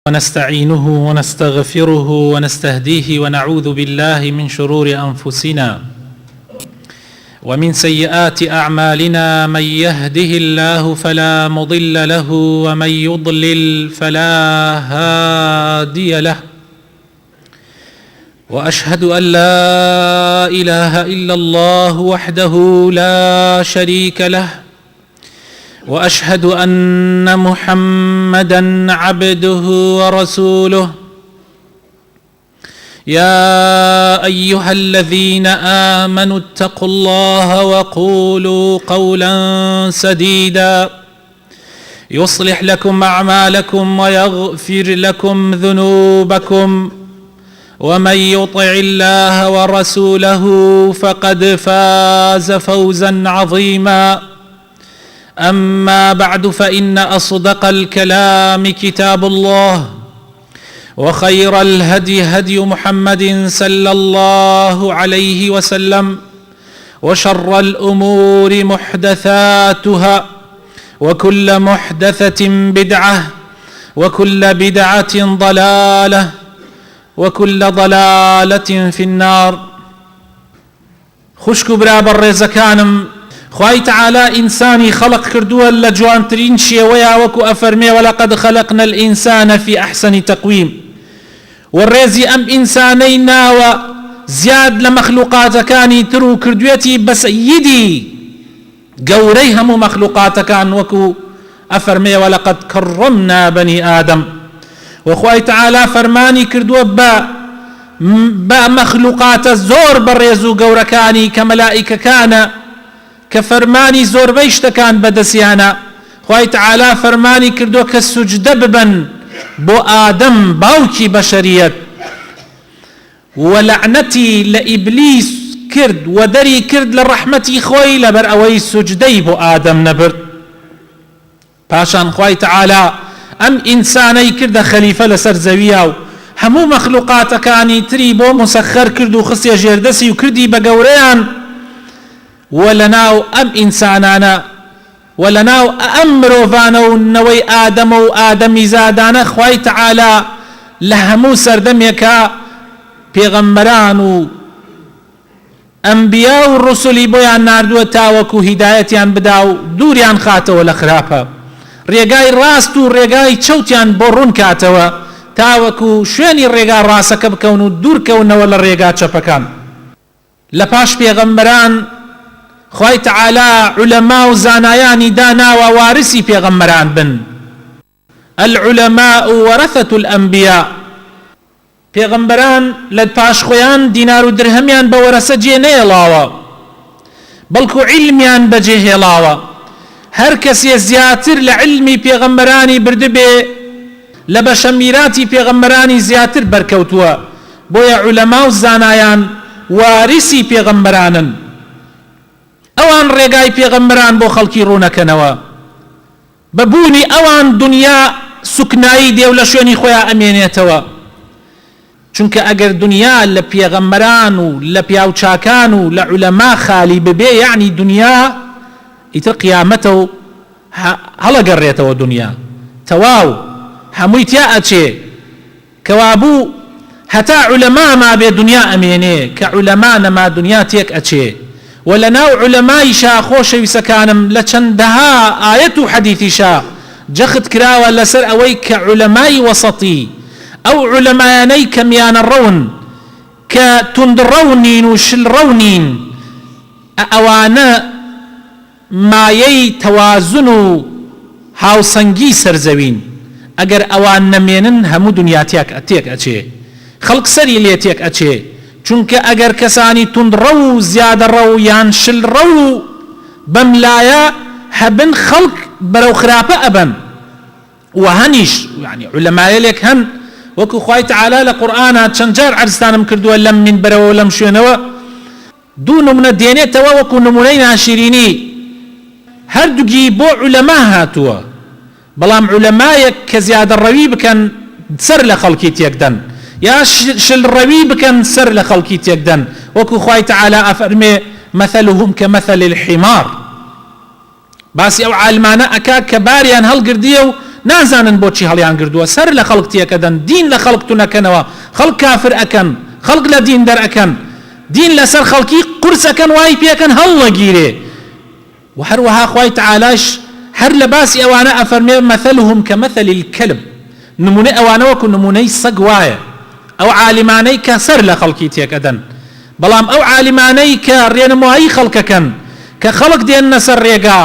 ونستعينه ونستغفره ونستهديه ونعوذ بالله من شرور أنفسنا ومن سيئات أعمالنا. من يهده الله فلا مضل له ومن يضلل فلا هادي له. وأشهد أن لا إله إلا الله وحده لا شريك له، وأشهد أن محمدا عبده ورسوله. يا أيها الذين آمنوا اتقوا الله وقولوا قولا سديدا يصلح لكم أعمالكم ويغفر لكم ذنوبكم، ومن يطع الله ورسوله فقد فاز فوزا عظيما. أما بعد، فإن أصدق الكلام كتاب الله، وخير الهدي هدي محمد صلى الله عليه وسلم، وشر الأمور محدثاتها، وكل محدثة بدعة، وكل بدعة ضلالة، وكل ضلالة في النار. خوشك برابر رزكانم، خوای تعالى إنساني خلق كردوها لجوانترين شيويا وكو أفرمي ولقد خلقنا الإنسان في أحسن تقويم. والرزي أم إنسانينا وزياد لمخلوقات كاني ترو كردويتي بسيدي قوريهم مخلوقات كان وكو أفرمي ولقد كرمنا بني آدم. وخوای تعالى فرماني كردوها با مخلوقات زور بريزو قوركاني كملائكة كان كفرماني زور بيشتكان بدسيانا. خوای تعالى فرماني كردو كالسجد ببن بو آدم باوكي بشريت. ولعنتي لإبليس كرد ودري كرد لرحمتي خوي لبر أوي سجدي بو آدم نبر. باشان خوای تعالى أم إنساني كرد خليفة لسر زوياو همو مخلوقات كاني تري بو مسخر كردو خصي جردسي وكردي بقوريان. ولناو أم إنسانانا ولناو أمروفانو نوي آدم وآدمي زادانا خوای تعالى لهمو سردميكا پیغمبران أنبياء الرسل بويان ناردو تاوكو هدايتيان بداو دوريان خاتو لخرابا ريقاي راستو ريقاي چوتيان بورون كاتوا تاوكو شويني ريقا راسك بكونو دور كونو ولا ريقا چپكان. لپاش پیغمبران خوای تعالى علماء زانایانی دانا ووارثي پیغمبران بن. العلماء ورثة الأنبياء. پیغمبران لپاش خویان دینار و درهمیان بورثه جێ نێڵاوە، بەڵکو علمیان بەجێ هێڵاوە. هەر کەسێ زیاتر لە علمی پێغەمبەرانی بردبێ لە بەشەمیراتی پێغەمبەرانی زیاتر بەرکەوتووە. بۆیە علەما و زانایان وارثی پێغەمبەرانن. ئەوان ڕێگای پێغەمبەران بۆ خەڵکی ڕوونەکەنەوە. بەبوونی ئەوان دنیا سوکنایی دێ و لە شوێنی خۆیان ئەمێنێتەوە. چونکە ئەگەر دنیا لە پێغەمبەران و لە پیاوچاکان و لە علەما خالی ببێ، یعنی دنیا ئیتر قیامەتە و هەڵەگەڕێتەوە دنیا تەواو هەمووی تیا ئەچێ. کەوابوو هەتا علەما ما بێ دنیا ئەمێنێ، کە علەما نەما دنیا تێک ئەچێ. ولناو علەمایشا خۆشەویستەکانم لە چەندەها ئایەت و حەدیثیشا جەخت کراوە لەسەر ئەوەی کە علەمای وەسەطی، ئەو علەمایانەی کە میانە ڕەون، کە توندڕەونین و شلڕەونین، ئەوانە مایەی تەوازن و هاوسەنگی سەرزەوین. ئەگەر ئەوان نەمێنن هەموو دنیا تێک ئەچێ، خەڵک سەری لێ تێک ئەچێ. چونکە ئەگەر کەسانی توندڕە و زیادەڕە و یان شلڕە و بەملایە هەبن، خەڵک بەرەو خراپە ئەبن. و هەنیش یعنی علەمایە لێک هەن، وەکو خوای تعالى لە قورئانە چەند جار عەرزتانم کردووە لەم منبەرەوە و لەم شوێنەوە. دوو نمونە دێنێتەوە وەکو نمونەی ناشرینی، هەردووگی بۆ علەما هاتووە. بەڵام علەمایەک کە زیادەڕەوی بکەن سەر لە خەڵکی تێکدەن، یا شلڕەوی بکەن سەر لە خەڵکی تێکدەن. وەکو خوای تعالى ئەفەرمێ مثلهم كمثل الحمار. باسی ئەو عالمانە ئەکا کە باریان هەڵگردیە و نازانن بۆچی هەڵیان گردووە سەر لە خەڵک تێکەدەن دین لە خەڵک تونەکەنەوە خەڵک کافر ئەکەن خەڵک لە دین دەرئەکەن دین لەسەر خەڵکی قورس ئەکەن وای پێکەن هەڵنەگیرێ و هەروەها خوای تەعالاش هەر لە باسی ئەوانە ئەفەرمێ مەثەلهم کەمەثەل الکەلب نمونەی ئەوانە وەکو نمونەی سەگ وایە ئەو عالمانەی کە سەر لە خەڵکی تێکەدەن بەڵام ئەو عالمانەی کە ڕێنمایی خەڵکەکەن کە خەڵک دێننە سەر ڕێگا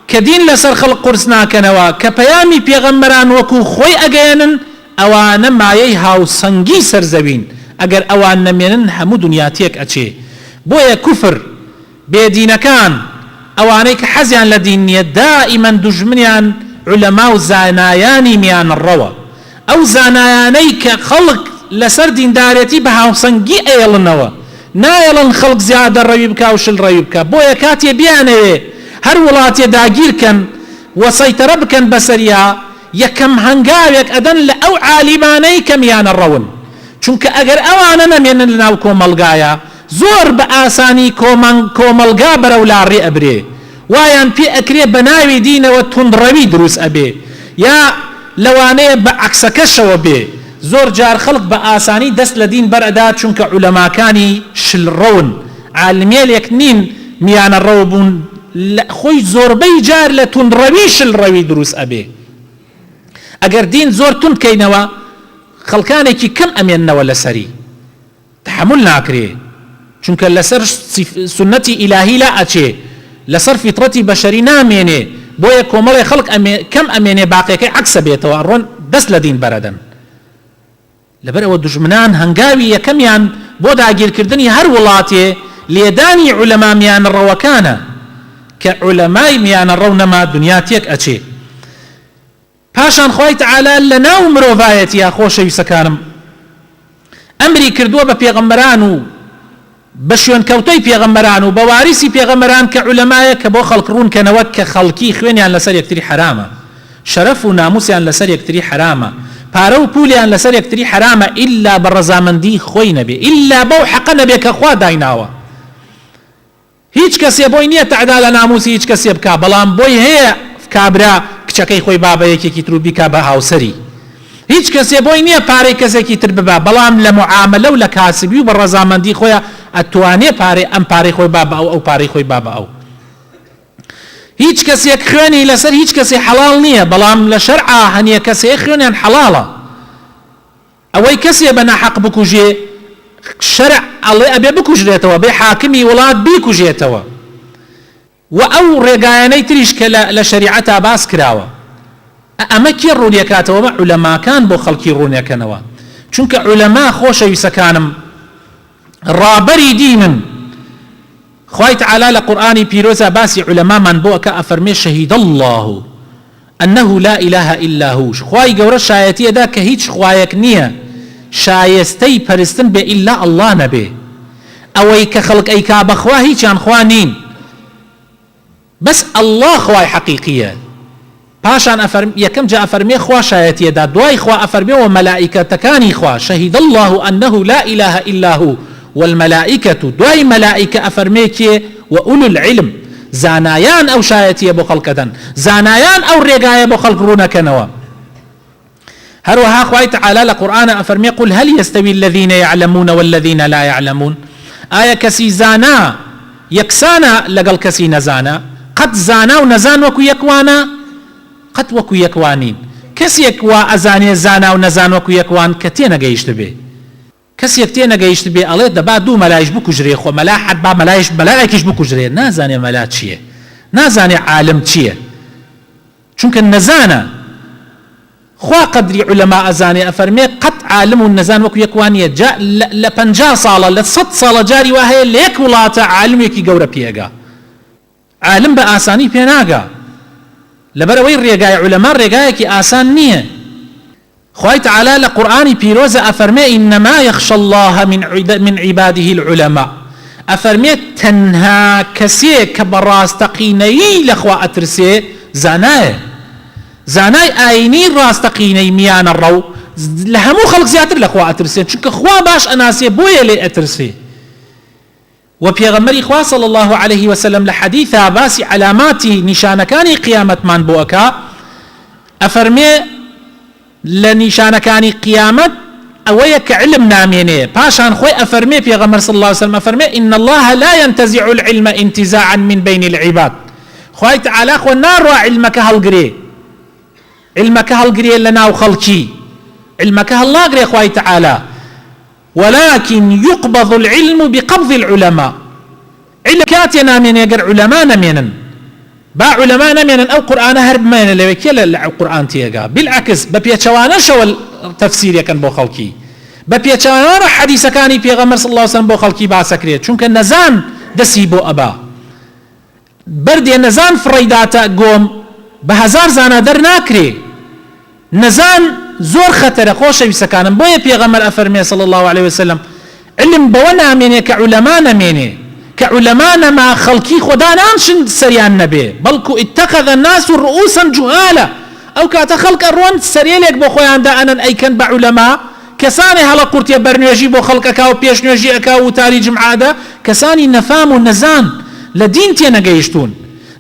کە دین لەسەر خەڵک قورس ناکەنەوە کە پەیامی پێغەمبەران وەکو خۆی ئەگەیەنن ئەوانە مایەی هاوسەنگی سەرزەوین ئەگەر ئەوان نەمێنن هەموو دنیا تێک ئەچێ بۆیە کوفر بێدینەکان ئەوانەی کە حەزیان لە دین نییە دائیمەن دوژمنیان علەما و زانایانی میانڕەوە ئەو زانایانەی کە خەڵک لەسەر دیندارەتی بە هاوسەنگی ئێڵنەوە نایڵن خەڵک زیادە ڕەوی بکە و شل ڕەوی بکە بۆیە کاتێ بیانەوێ هەر وڵاتێ داگیرکەن وەسەیتەرە بکەن بەسەریا یەکەم هەنگاوێک ئەدەن لە ئەو عالیمانەی کە میانەڕەون چونکە ئەگەر ئەوانە نەمێنن لەناو کۆمەلگایە زۆر بە ئاسانی کۆمەلگا بەرەو لاڕێ ئەبرێ وایان پێ ئەکرێ بە ناوی دینەوە توندڕەوی دروست ئەبێ یا لەوانەیە بە عەکسەکەشەوە بێ زۆر جار خەڵک بە ئاسانی دەست لە دین بەرئەدا چونکە عولەماکانی شلڕەون عالمێلێک نین میانەڕەو بوون خۆی زۆربەی جار لە توندڕەوی شلڕەوی دروست ئەبێ ئەگەر دین زۆر توندکەینەوە خەڵکانێکی کەم ئەمێننەوە لەسەری تحمل ناکرێ چونکە لەسەر سنەتی ئیلاهی لا ئەچێ لەسەر فیترەتی بەشەری نامێنێ بۆیە کۆمەڵی خەڵک کەم ئەمێنێ باقیەکەی عەکسە بێتەوە ڕۆن دەست لە دین بەرەدەن لەبەر ئەوە دوژمنان هەنگاوی یەکەمیان بۆ داگیرکردنی هەر وڵاتێ لێدانی عولەما میانەڕەوەکانە کە عولەمای میانەڕەو نەما دنیا تێک ئەچێ پاشان خوای تەعالا لە ناو مرۆڤایەتیە خۆشەویستەکانم ئەمری کردووە بە پێغەمبەران و بە شوێنکەوتەی پێغەمبەران و بە واریسی پێغەمبەران کە عولەمایە کە بۆ خەڵک ڕوونکەنەوە کە خەڵکی خوێنیان لەسەر یەکتری حرامە شەرەف و ناموسیان لەسەر یەکتری حرامە پارە و پولیان لەسەر یەکتری حرامە ئیلا بە ڕەزامەندی خۆی نەبێ ئیلا بەو حەقە نەبێ کە خوا دایناوە هیچ کەسێ بۆی نییە تەعدا لە ناموسی هیچ کەسێ بکا بەڵام بۆی هەیە کابرا کچەکەی خۆی با بە یەکێکی تر و بیکا بە هاوسەری هیچ کەسێ بۆی نییە پارەی کەسێکی تر ببا بەڵام لە معاملە و لە کاسبی و بە ڕەزامەندی خۆیە ئەتوانێ ئەم پارەی خۆی با بە ئەو پارەی خۆی با بە ئەو هیچ کەسێک خوێنی لەسەر هیچ کەسێ حەڵاڵ نییە بەڵام لە شەرعا هەنیە کەسێ خوێنیان حەڵاڵە ئەوەی کەسێ بە ناحەق بکوژێ شەرع ئەڵێ ئەبێ بکوژرێتەوە بێ حاکمی وڵات بیکوژێتەوە و ئەو ڕێگایانەی تریش کە لە شەریعەتا باس کراوە ئەمە کێ ڕوونیەکاتەوە بە عولەماکان بۆ خەڵکی ڕوونیەکەنەوە چونکە عولەما خۆشەویستەکانم ڕابەری دینن خوای تەعالا لە قورئانی پیرۆزە باسی عولەمامان بۆ ئەکە ئەفەرمێ شەهید الله أنه لا إله إلا هو خوای گەورە شایەتیەدا کە هیچ خوایەک نییە شایستەی پەرستن بێ ئیلا الله نەبێ ئەوەی کە خەڵک ئەیکا بەخوا هیچیان خوا نین بەس الله خوای حەقیقیە پاشان یەکەم جا ئەفەرمێ خوا شایەتیەدا دوای خوا ئەفەرمێەوە مەلائیکەتەکانی خوا شەهید الله أنه لا إله إلا هو والملائكة دوای ملائكة أفرميكي وأولو العلم زانایان أو شایەتیە بۆ خەڵکەدەن زانایان أو ڕێگایە بۆ خەڵک ڕوونەکەنەوە هەروەها خوای تەعالا لە قورئانە ئەفەرمێ قل هل يستوي الذين يعلمون والذين لا يعلمون ئایا کەسی زانا یەکسانە لەگەڵ کەسی نەزانە قەت زانا و نەزان وەکو یەکوانە قەت وەکو یەکوانین کەسێک وا ئەزانێ زانا و نەزان وەکو یەکوان کە تێنەگەیشت بێ کەسێک تێنەگەیشت بێ ئەڵێ دەبا دوو مەلایش بکوژرێ خۆ مەلا حەت با مەلایەکیش بکوژرێ نازانێ مەلا چییە نازانێ عالم چییە چونکە نەزانە خوا قەدری عولەما ئەزانێ ئەفەرمێ قەت عالم و نەزان وەکو یەکوانیە جا لە 50 ساڵە لە 100 ساڵە جاری وا هەیە لە یەک وڵاتە عالمێکی گەورە پێگا عالم بە ئاسانی پێناگا لەبەرەوەی ڕێگای عولەما ڕێگایەکی ئاسان نییە خوای تەعالا لە قورئانی پیرۆزە ئەفەرمێ ئینەما یەخشە الله من عیباده العولەما ئەفەرمێ تەنها کەسێک کە بەڕاستەقینەیی لەخوا ئەترسێ زانایە زانای ئاینی ڕاستەقینەی میانەڕەو لە هەموو خەڵک زیاتر لەخوا ئەترسێ چونکە خوا باش ئەناسێ بۆیە لێ ئەترسێ و پێغەمبەری خوا صلی الله عليه وسلم لە حەدیثا باسی علاماتی نیشانەکانی قیامەتمان بۆ ئەکا ئەفەرمێ لە نیشانەکانی قیامەت ئەوەیە کە علم نامێنێ پاشان خۆی ئەفەرمێ پێغەمبەر صلی الله عليه وسلم ئەفەرمێ إن الله لا ينتزع العلم انتزاعا من بين العباد خوای تعالی خۆ ناڕوا علمەکە هەڵگرێ علمەکە هەڵگرێ لە ناو خەڵکی علمەکە هەڵناگرێ خوای تعالی ولكن يقبض العلم بقبض العلماء علم كاتي نامين يقر علماء نمينا با علماء نمينا أو قرآن هرب مين اللي وكيل القرآن تيجا بالعكس ببيتشوانا شو التفسير يكن بو خلقي ببيتشوانا حديث كاني بيغمر صلى الله عليه وسلم بو خلقي با سكريت چونك نزان دسي بو أبا بردي نزان فريداتا قوم بهزار زانا در ناكري نزان زور خطر خوش بسكانم بويا بيغمر أفرمي صلى الله عليه وسلم علم بونا مني كعلماء مني كعلماء ما خلقي خدا نانشن سريان نبي بلكو اتخذ الناس رؤوسا جهالا او كاتا خلق الروان سريالك بو خويان دا انا اي كان بعلماء كساني هلا قرتي برنيجي بو خلقك او بيش نيجي اكا وتاري جمعة دا كساني نفام ونزان لدين تينا قيشتون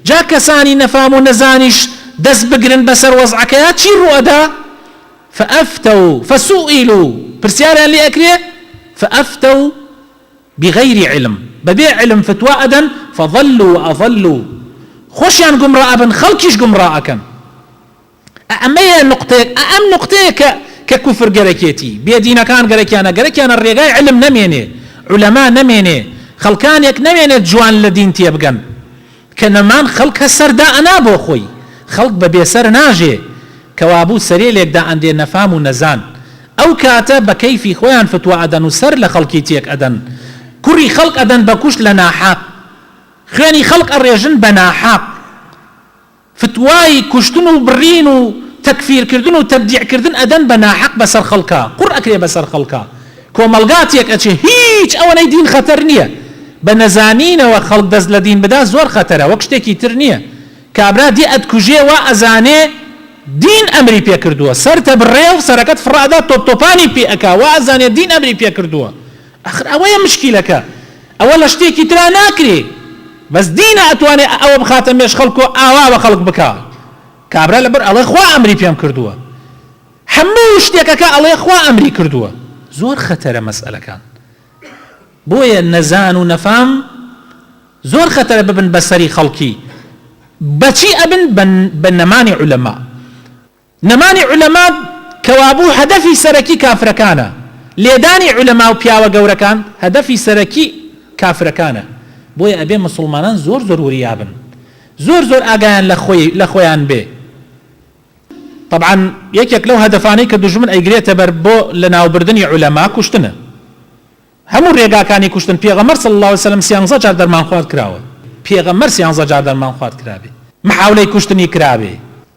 جا كساني نفام ونزانيش دس بقرن بسر وضعك يا تشيروا ادا فافتوا فسئلوا برسيارا اللي اكريه فافتوا بغير علم ببيع علم فتوى أدن فظلوا وأظلوا خوشيان قمراء بن خلقش قمراء كان أمي نقطة أم نقطة ككفر قركيتي بيدينا كان قركيانا الرقاء علم نميني علماء نميني خلقان يك نميني جوان لدين تيبقن كنمان خلق هسر دا أنا بو خوي خلق ببيسر ناجي كوابو سريل يك دا عندي نفام ونزان أو كاتب بكيفي خويان فتوى أدن وسر لخلقيتيك أدن كري خلق أدن بكوش لنا حق خياني خلق الرجن بنا حق فتواي كشتنو برينو تكفير كردنو تبديع كردن أدن بنا حق بسر خلقا قرأ كري بسر خلقا كوملغاتيك أتشي هيج أولا دين خطرنية بنزانين وخلق دز لدين بدا زور خطرة وكشتكي ترنية كابرا دي أدكوجي وأزاني دين أمري بيا كردوا سرت بالريو سركت فرادة توباني بي أكا وأزاني دين أمري بيا كردوا آخر أويا مشكلة أولا اشتيكي ترى ناكري بس دينا أتواني أو بخاتم بيش خلقو أوا وخلق بكا كابرا لبر الله إخوة أمري بيام كردوا حمو اشتيكا الله إخوة أمري كردوا زور خطر مسألة كان بويا نزان ونفام زور خطر ببن بسري خلقي بچي أبن بنماني علماء نماني علماء كوابو هدفي سركي كافر كان لێدانی علەما و پیاوە گەورەکان هەدەفی سەرەکی کافرەکانە بۆیە ئەبێ مسلمانان زۆر زۆر وریابن زۆر زۆر ئاگایان لە خۆیان بێ طبعا یەکێک لەو هەدەفانەی کە دوژمن ئەیگرێتە بەر بۆ لە ناوبردنی علەما کوشتنە هەموو ڕێگاکانی کوشتن پێغەمبەر صلی الله عليه وسلم 13 جار دەرمان خوارد کراوە پێغەمبەر 13 جار دەرمان خوارد کرابێ محاولەی کوشتنی کرابێ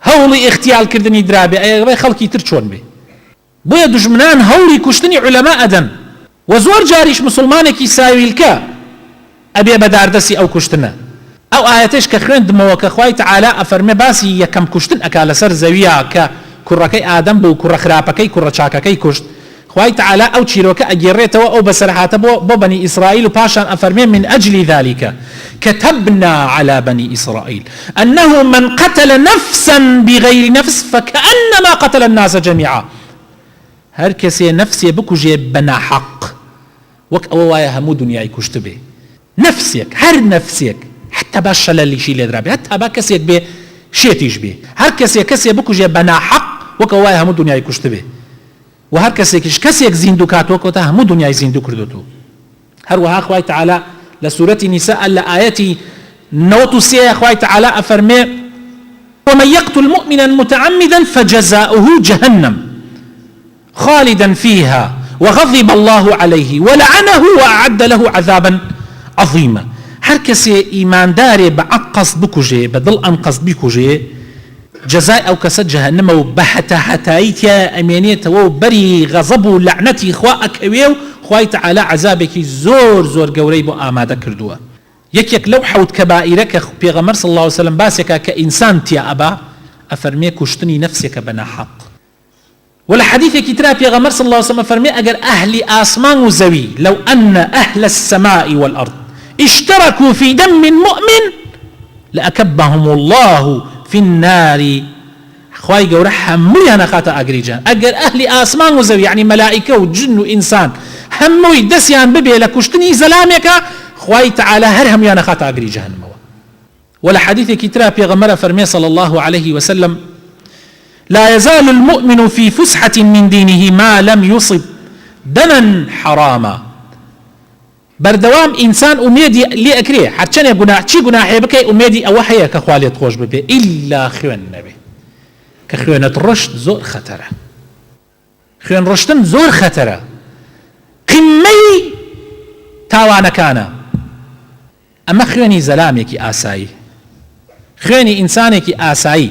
هەوڵی اختیالکردنی درابێ ئەوەی خەڵکی تر چۆن بێ بويا دجمنان هوري كشتني علماء أدن وزور جاريش مسلمانكي ساويلكا أبي بداردسي أو كشتنا أو آياتيش كخرين دموك أخوي تعالى أفرمي باسي يكم كشتن أكال سر زويا ككركي آدم بو كر خرابكي كر شاككي كشت أخوي تعالى أو تشيروك أجريته أو بسرحات بو بني إسرائيل باشان أفرمي من أجل ذلك كتبنا على بني إسرائيل أنه من قتل نفسا بغير نفس فكأنما قتل الناس جميعا هر کسی نفسی بکوجه بنا حق وك أوايا همو دنياي كشتبه نفسيك هر نفسيك حتى باش شلالي شي لدرابي حتى با كسيك بي شيتيش بي هر كسي بكوجه بنا حق وك أوايا همو دنياي كشتبه وهر كسيك زيندو كات وكوتا همو دنياي زيندو كردوتو هر وها أخوي تعالى لسورة نساء لآياتي نوتو سيه أخوي تعالى أفرمي ومن يقتل مؤمنا متعمدا فجزاؤه جهنم خالدا فيها وغضب الله عليه ولعنه وأعد له عذابا عظيما هر کسی ایمانداری بعقص بکوجه بدل انقص بکوجه جزاء او کسد جهنم و بحتا حتایت امینیت و بری غضب و لعنتی خواک اویو خوای تعالی عذابك زور زور گوری بو آماده کردوه یک لو حوت کبائره که پیغمبر صلی الله علیه وسلم باسکه که انسان تیا ابا افرمی کشتنی نفسك بنا حق ولا حديث كترى پیغمبر صلى الله عليه وسلم فرمي اگر اهل آسمان وزوي لو ان اهل السماء والارض اشتركوا في دم مؤمن لأكبهم الله في النار خواهی گەورە هەموویان ئەخاتە ئاگری جەهەنەم. ئەگەر ئەهلی ئاسمان و زەوی یعنی مەلائیکە و جن و ئینسان هەمووی دەستیان ببێ لە کوشتنی زەلامێکە، خواهی تعالى هەر هەموویان ئەخاتە ئاگری جەهەنەمەوە. ولا حديث ترى بيغمر فرمي صلى الله عليه وسلم: لا يزال المؤمن في فسحة من دينه ما لم يصب دما حراما. بردوام إنسان أميدي لي أكريه حتى جناح شي جناح بكي أميدي أو حيا كخوالي خوش ببي إلا خيون النبي كخيونة الرشد زور خطرة. خيون رشدن زور خطرة قمي تاوانا كان. أما خيوني زلاميكي آساي، خوێنی ئینسانێکی ئاسایی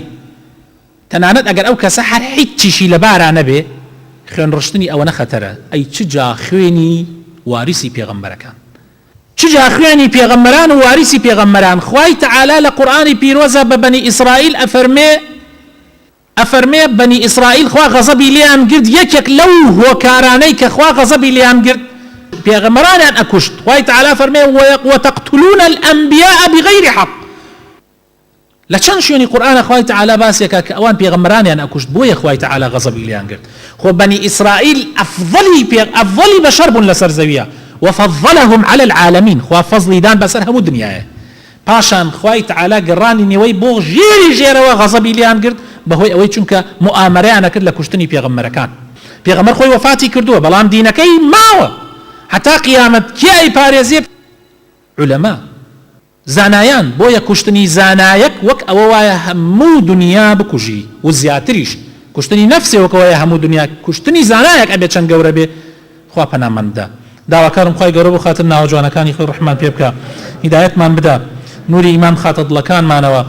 تەنانەت ئەگەر ئەو کەسە هەر هیچیشی لەبارە نەبێ، خوێن ڕشتنی ئەوەنە خەتەرە. ئەی چجا خوێنی واریسی پێغەمبەرەکان، چجا خوێنی پێغەمبەران و واریسی پێغەمبەران. خوای تەعالا لە قورئانی پیرۆزە بە بەنی ئیسرائیل ئەفەرمێ بەنی ئیسرائیل خوا غەزەبی لێیان گرت. یەکێک لەو هۆکارانەی کە خوا غەزەبی لێیان گرت پێغەمبەرانیان ئەکوشت. خوای تەعالا فەرمێ: وتقتلون الأنبياء بغير حق. لچەند شوێنی قورئانە خوای تەعالا باسێکە کە ئەوان پێغەمبەرانیان ئەکوشت، بۆیە خوای تەعالا غەزەبی لێیان گرت. خۆ بەنی ئیسرائیل ئەفضەلی بەشەر بوون لەسەر زەویە، وفضلهم على العالمين. خوا فەزلی دان بەسەر هەموو دنیایە. پاشان خوای تەعالا گەڕانی نێوەی بۆ ژێرەوە غەزەبی لێیان گرت بەهۆی ئەوەی چونکە موامەرەیان کرد لە کوشتنی پێغەمبەرەکان. پێغەمبەر خۆی وەفاتی کردووە بەڵام دینەکەی ماوە هەتا قیامەت. کێ ئەیپارێزێ؟ علەما، زانایان. بۆیە کوشتنی زانایەک وەک ئەوە وایە هەموو دنیا بکوژی و زیاتریش. کوشتنی نەفسێ وەک ئەوەیە هەموو دنیا. کوشتنی زانایەک ئەبێ چەند گەورە بێ. خوا پەنامان بدە. داواکارم خوای گەورە بخاتە ناوە جوانەکانی خۆی ڕەحمان پێ بکە، هیدایەتمان بدە، نوری ئیمان خاتە دڵەکانمانەوە.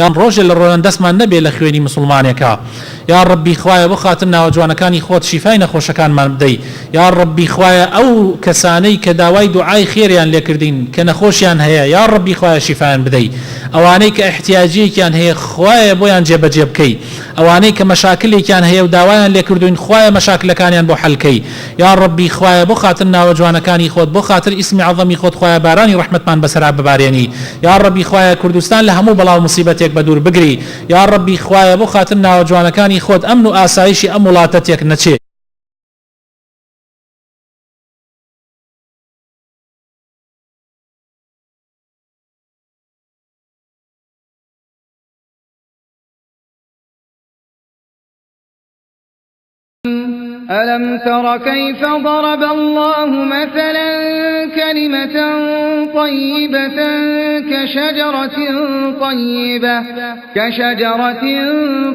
یان ڕۆژێ لە ڕۆیان دەستمان نەبێ لە خوێنی مسلمانێکە. یا ڕەبی خوایە بخاتە ناوە جوانەکانی خۆت شیفای نەخۆشەکانمان بدەی. یا ڕەبی خوایە ئەو کەسانەی کە داوای دوعای خێریان لێکردین کە نەخۆشیان هەیە، یا ڕەبی خوایە شیفایان بدەی. ئەوانەی کە احتیاجیەکیان هەیە خوایە بۆیان جێبەجێ بکەی. ئەوانەی کە مەشاکلێکیان هەیە و داوایان لێکردوین خوایە مەشاکلەکانیان بۆ حەلکەی. یا ڕەبی خوایە بۆ خاتر ناوە جوانەکانی خۆت، بۆ خاتر ئیسمی عەظەمی خۆت خوایە بارانی ڕەحمەتمان بەسەرا ببارێنی. یا ڕەبی خوایە کوردستان لە هەموو بەڵاو موسیبەتێک بەدوور بگری. یا ڕەبی خوایە بۆ خاتر ناوە جوانەکانی خۆت ئەمن و ئاسایشی ئەم وڵاتە تێک نەچێ. ألم تر كيف ضرب الله مثلا كلمة طيبة كشجرة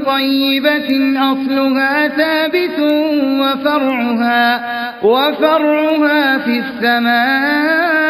طيبة أصلها ثابت وفرعها في السماء